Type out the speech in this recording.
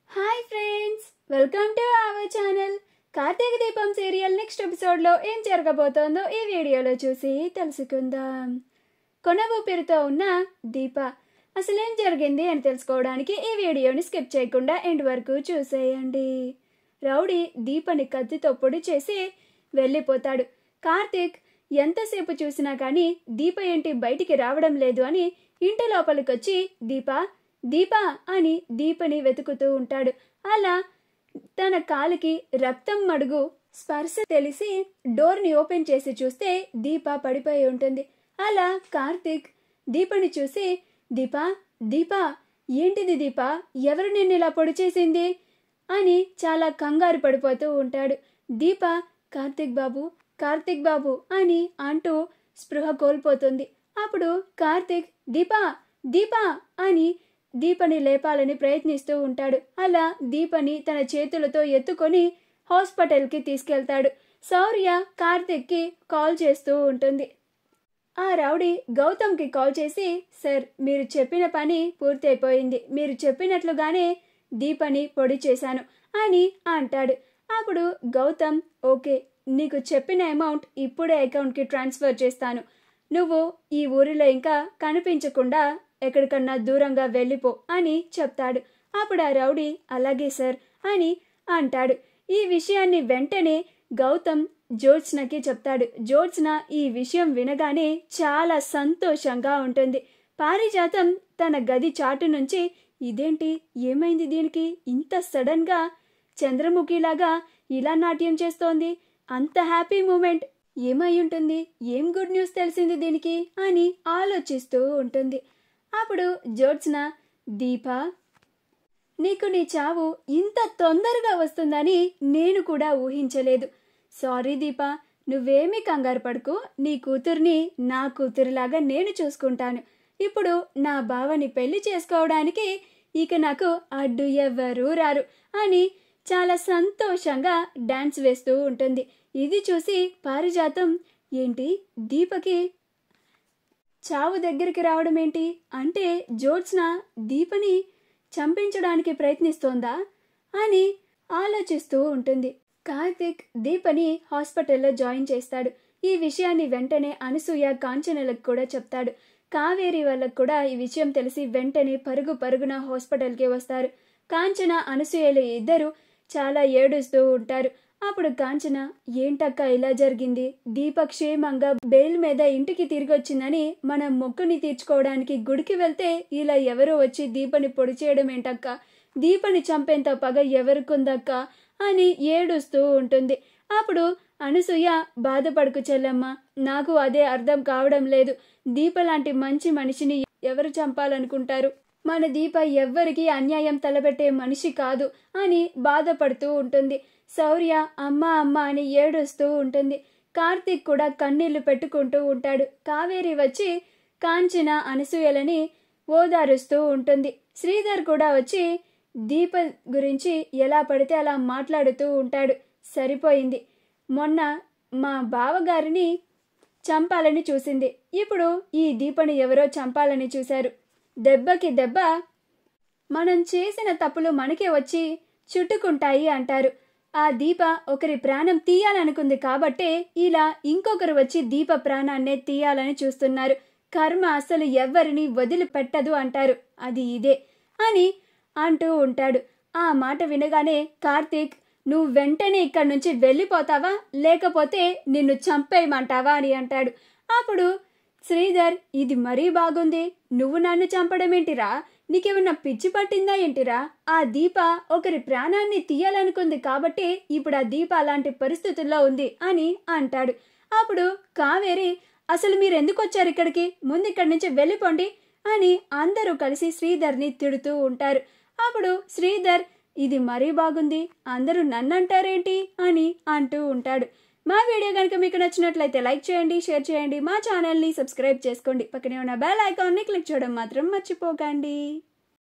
Hi friends, welcome to our channel. Karthika Deepam serial next ఎపిసోడ్లో ఏం జరగబోతోందో ఈ వీడియోలో చూసి తెలుసుకుందాం. కొన ఊపిరితో ఉన్న దీప అసలేం జరిగింది అని తెలుసుకోవడానికి ఈ వీడియోని స్కిప్ చేయకుండా ఎండ్ వరకు చూసేయండి. రౌడీ దీపని కత్తితో పొడి చేసి వెళ్ళిపోతాడు. కార్తీక్ ఎంతసేపు చూసినా కానీ దీప ఏంటి బయటికి రావడం లేదు అని ఇంటి లోపలికొచ్చి దీప దీపా అని దీపని వెతుకుతూ ఉంటాడు. అలా తన కాలికి రక్తం మడుగు స్పర్శ తెలిసి డోర్ని ఓపెన్ చేసి చూస్తే దీప పడిపోయి ఉంటుంది. అలా కార్తీక్ దీపని చూసి దీపా దీపా ఏంటిది దీపా, ఎవరు నిన్ను ఇలా పొడి చేసింది అని చాలా కంగారు పడిపోతూ ఉంటాడు. దీప కార్తీక్ బాబు అని అంటూ స్పృహ కోల్పోతుంది. అప్పుడు కార్తీక్ దీపా దీపా అని దీపని లేపాలని ప్రయత్నిస్తూ ఉంటాడు. అలా దీపని తన చేతులతో ఎత్తుకొని హాస్పిటల్కి తీసుకెళ్తాడు. శౌర్య కార్తీక్కి కాల్ చేస్తూ ఉంటుంది. ఆ రౌడీ గౌతమ్కి కాల్ చేసి, సార్ మీరు చెప్పిన పని పూర్తయిపోయింది, మీరు చెప్పినట్లుగానే దీపని పొడి చేశాను అని అంటాడు. అప్పుడు గౌతమ్ ఓకే, నీకు చెప్పిన అమౌంట్ ఇప్పుడే అకౌంట్కి ట్రాన్స్ఫర్ చేస్తాను, నువ్వు ఈ ఊరిలో ఇంకా కనిపించకుండా ఎక్కడికన్నా దూరంగా వెళ్ళిపో అని చెప్తాడు. అప్పుడు ఆ రౌడీ అలాగే సార్ అని అంటాడు. ఈ విషయాన్ని వెంటనే గౌతమ్ జ్యోత్స్నకి చెప్తాడు. జ్యోత్స్న ఈ విషయం వినగానే చాలా సంతోషంగా ఉంటుంది. పారిజాతం తన గది చాటు నుంచి ఇదేంటి, ఏమైంది దీనికి, ఇంత సడన్ గా చంద్రముఖిలాగా ఇలా నాట్యం చేస్తోంది, అంత హ్యాపీ మూమెంట్ ఏమై ఉంటుంది, ఏం గుడ్ న్యూస్ తెలిసింది దీనికి అని ఆలోచిస్తూ ఉంటుంది. అప్పుడు జ్యోత్స్న దీపా నీకు నీ చావు ఇంత తొందరగా వస్తుందని నేను కూడా ఊహించలేదు. సారీ దీపా, నువ్వేమీ కంగారు పడుకో, నీ కూతుర్ని నా కూతురులాగా నేను చూసుకుంటాను. ఇప్పుడు నా బావని పెళ్లి చేసుకోవడానికి ఇక నాకు అడ్డు ఎవ్వరూ రారు అని చాలా సంతోషంగా డాన్స్ వేస్తూ ఉంటుంది. ఇది చూసి పారిజాతం ఏంటి దీపకి చావు దగ్గరికి రావడం ఏంటి, అంటే జ్యోత్స్న దీపని చంపించడానికి ప్రయత్నిస్తోందా అని ఆలోచిస్తూ ఉంటుంది. కార్తీక్ దీపని హాస్పిటల్లో జాయిన్ చేస్తాడు. ఈ విషయాన్ని వెంటనే అనసూయ కాంచనలకు కూడా చెప్తాడు. కావేరి వాళ్ళకు కూడా ఈ విషయం తెలిసి వెంటనే పరుగున హాస్పిటల్కి వస్తారు. కాంచన అనసూయలు ఇద్దరు చాలా ఏడుస్తూ ఉంటారు. అప్పుడు కాంచన ఏంటక్క ఇలా జరిగింది, దీప క్షేమంగా బెయిల్ మీద ఇంటికి తిరిగి వచ్చిందని మనం మొక్కుని తీర్చుకోవడానికి గుడికి వెళ్తే ఇలా ఎవరో వచ్చి దీపని పొడి చేయడం ఏంటక్క, దీపని చంపేంత పగ ఎవరికుందక్క అని ఏడుస్తూ ఉంటుంది. అప్పుడు అనసూయ బాధపడుకు చెల్లమ్మ, నాకు అదే అర్థం కావడం లేదు, దీప లాంటి మంచి మనిషిని ఎవరు చంపాలనుకుంటారు, మన దీప ఎవ్వరికి అన్యాయం తలబెట్టే మనిషి కాదు అని బాధపడుతూ ఉంటుంది. శౌర్య అమ్మ అని ఏడుస్తూ ఉంటుంది. కార్తీక్ కూడా కన్నీళ్లు పెట్టుకుంటూ ఉంటాడు. కావేరి వచ్చి కాంచన అనసూయలని ఓదారుస్తూ ఉంటుంది. శ్రీధర్ కూడా వచ్చి దీప గురించి ఎలా పడితే అలా మాట్లాడుతూ ఉంటాడు. సరిపోయింది, మొన్న మా బావగారిని చంపాలని చూసింది, ఇప్పుడు ఈ దీపని ఎవరో చంపాలని చూశారు, దెబ్బకి దెబ్బ మనం చేసిన తప్పులు మనకే వచ్చి చుట్టుకుంటాయి అంటారు. ఆ దీప ఒకరి ప్రాణం తీయాలనుకుంది కాబట్టే ఇలా ఇంకొకరు వచ్చి దీప ప్రాణాన్నే తీయాలని చూస్తున్నారు, కర్మ అసలు ఎవ్వరిని వదిలిపెట్టదు అంటారు, అది ఇదే అని అంటూ ఉంటాడు. ఆ మాట వినగానే కార్తీక్ నువ్వు వెంటనే ఇక్కడి నుంచి వెళ్ళిపోతావా లేకపోతే నిన్ను చంపేయమంటావా అని అంటాడు. అప్పుడు శ్రీధర్ ఇది మరీ బాగుంది, నువ్వు నన్ను చంపడం ఏంటిరా, నీకేమన్నా పిచ్చి పట్టిందా ఏంటిరా, ఆ దీప ఒకరి ప్రాణాన్ని తీయాలనుకుంది కాబట్టి ఇప్పుడు ఆ దీప అలాంటి పరిస్థితుల్లో ఉంది అని అంటాడు. అప్పుడు కావేరి అసలు మీరు ఎందుకు వచ్చారు ఇక్కడికి, ముందు ఇక్కడి నుంచి వెళ్ళిపోండి అని అందరూ కలిసి శ్రీధర్ని తిడుతూ ఉంటారు. అప్పుడు శ్రీధర్ ఇది మరీ బాగుంది, అందరూ నన్ను అంటారేంటి అని అంటూ ఉంటాడు. మా వీడియో కనుక మీకు నచ్చినట్లయితే లైక్ చేయండి, షేర్ చేయండి, మా ఛానల్ని సబ్స్క్రైబ్ చేసుకోండి, పక్కనే ఉన్న బెల్ ఐకాన్ని క్లిక్ చేయడం మాత్రం మర్చిపోకండి.